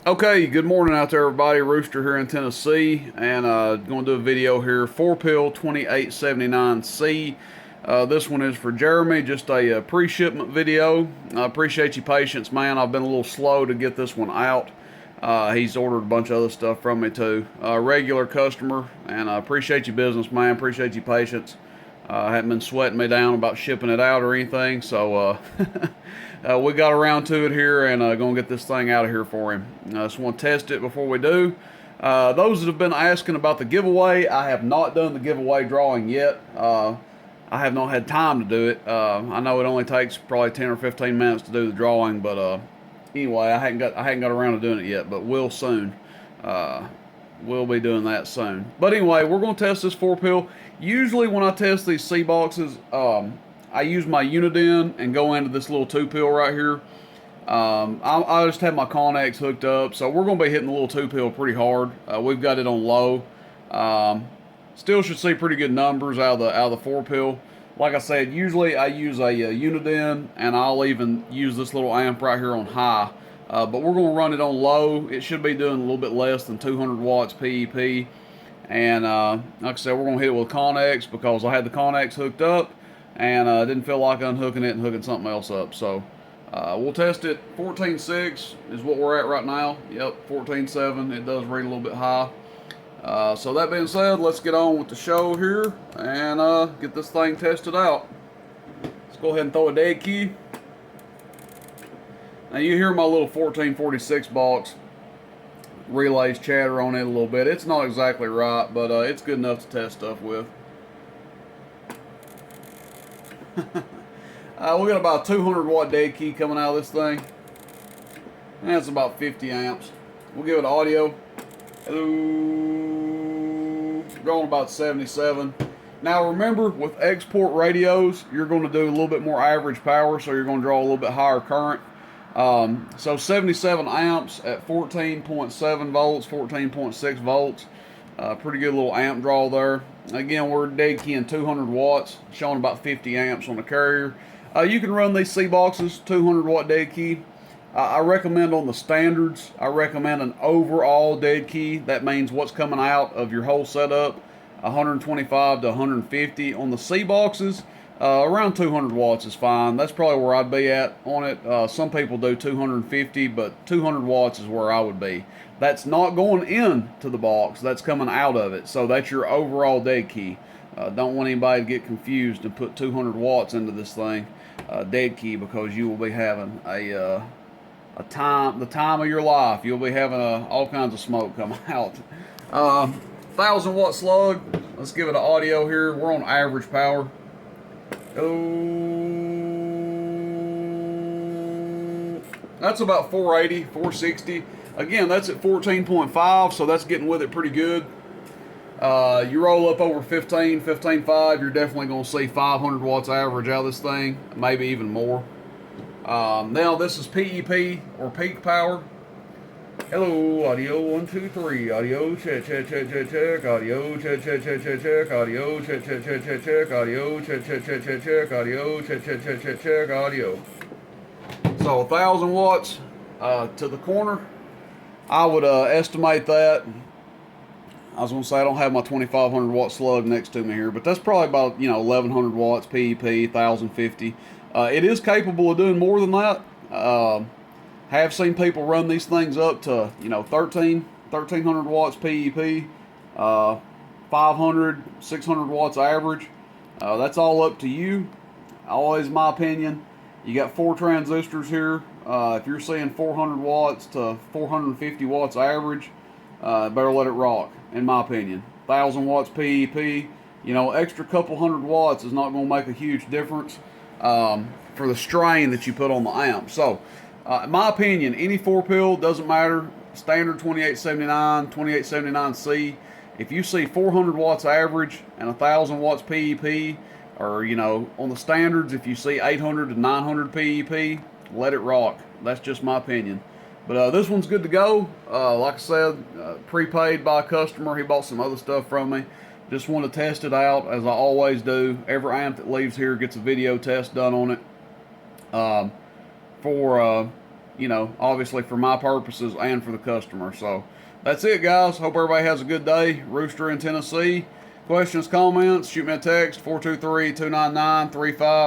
Okay, good morning out there, everybody. Rooster here in Tennessee, and going to do a video here. 4-pill 2879C. This one is for Jeremy, just a pre-shipment video. I appreciate your patience, man. I've been a little slow to get this one out. He's ordered a bunch of other stuff from me too. Regular customer, and I appreciate your business, man. Appreciate your patience. Hadn't been sweating me down about shipping it out or anything, so we got around to it here, and gonna get this thing out of here for him. Just want to test it before we do. Those that have been asking about the giveaway, I have not done the giveaway drawing yet. I have not had time to do it. I know it only takes probably 10 or 15 minutes to do the drawing, but anyway, I hadn't got around to doing it yet, but will soon. We'll be doing that soon. But anyway, we're going to test this 4-pill. Usually when I test these C boxes, I use my Uniden and go into this little 2-pill right here. I just have my Connex hooked up, so we're going to be hitting the little 2-pill pretty hard. We've got it on low. Still should see pretty good numbers out of the 4-pill. Like I said, usually I use a Uniden, and I'll even use this little amp right here on high. But we're going to run it on low. It should be doing a little bit less than 200 watts PEP. And like I said, we're going to hit it with Connex because I had the Connex hooked up, and I didn't feel like unhooking it and hooking something else up. So we'll test it. 14.6 is what we're at right now. Yep, 14.7. It does read a little bit high. So that being said, let's get on with the show here and get this thing tested out. Let's go ahead and throw a dead key. Now you hear my little 1446 box relays chatter on it a little bit. It's not exactly right, but it's good enough to test stuff with. We got about a 200 watt dead key coming out of this thing. And it's about 50 amps. We'll give it audio. Hello. Going about 77. Now remember, with export radios, you're going to do a little bit more average power, so you're going to draw a little bit higher current. So 77 amps at 14.7 volts, 14.6 volts. Pretty good little amp draw there. Again, we're dead keying 200 watts, showing about 50 amps on the carrier. You can run these C boxes, 200 watt dead key. I recommend on the standards, I recommend an overall dead key. That means what's coming out of your whole setup, 125 to 150. On the C boxes, around 200 watts is fine. That's probably where I'd be at on it. Some people do 250, but 200 watts is where I would be. That's not going into the box, that's coming out of it. So that's your overall dead key. Don't want anybody to get confused and put 200 watts into this thing, dead key, because you will be having the time of your life. You'll be having all kinds of smoke come out. 1,000 watt slug. Let's give it an audio here. We're on average power. Oh, that's about 480, 460. Again, that's at 14.5, so that's getting with it pretty good. You roll up over 15, 15.5, you're definitely going to see 500 watts average out of this thing, maybe even more. Now this is PEP, or peak power. Hello, audio 1 2 3. Audio check check check check check. Audio check check check check check. Audio check check check check check. Audio check check check check check. Audio check check check check check. Audio. So 1,000 watts to the corner. I would estimate that. I was going to say I don't have my 2,500 watt slug next to me here, but that's probably about 1,100 watts PEP, 1,050. It is capable of doing more than that. Have seen people run these things up to 1,300 watts PEP, 500, 600 watts average. That's all up to you. Always my opinion. You got 4 transistors here. If you're seeing 400 watts to 450 watts average, better let it rock, in my opinion. 1,000 watts PEP, extra couple hundred watts is not going to make a huge difference for the strain that you put on the amp. So, in my opinion, any 4-pill, doesn't matter, standard 2879, 2879C, if you see 400 watts average and 1,000 watts PEP, or, on the standards, if you see 800 to 900 PEP, let it rock. That's just my opinion. But this one's good to go. Like I said, prepaid by a customer. He bought some other stuff from me. Just want to test it out, as I always do. Every amp that leaves here gets a video test done on it. For you know, obviously for my purposes and for the customer. So that's it, guys. Hope everybody has a good day. Rooster in Tennessee. Questions, comments, shoot me a text, 423-299-35.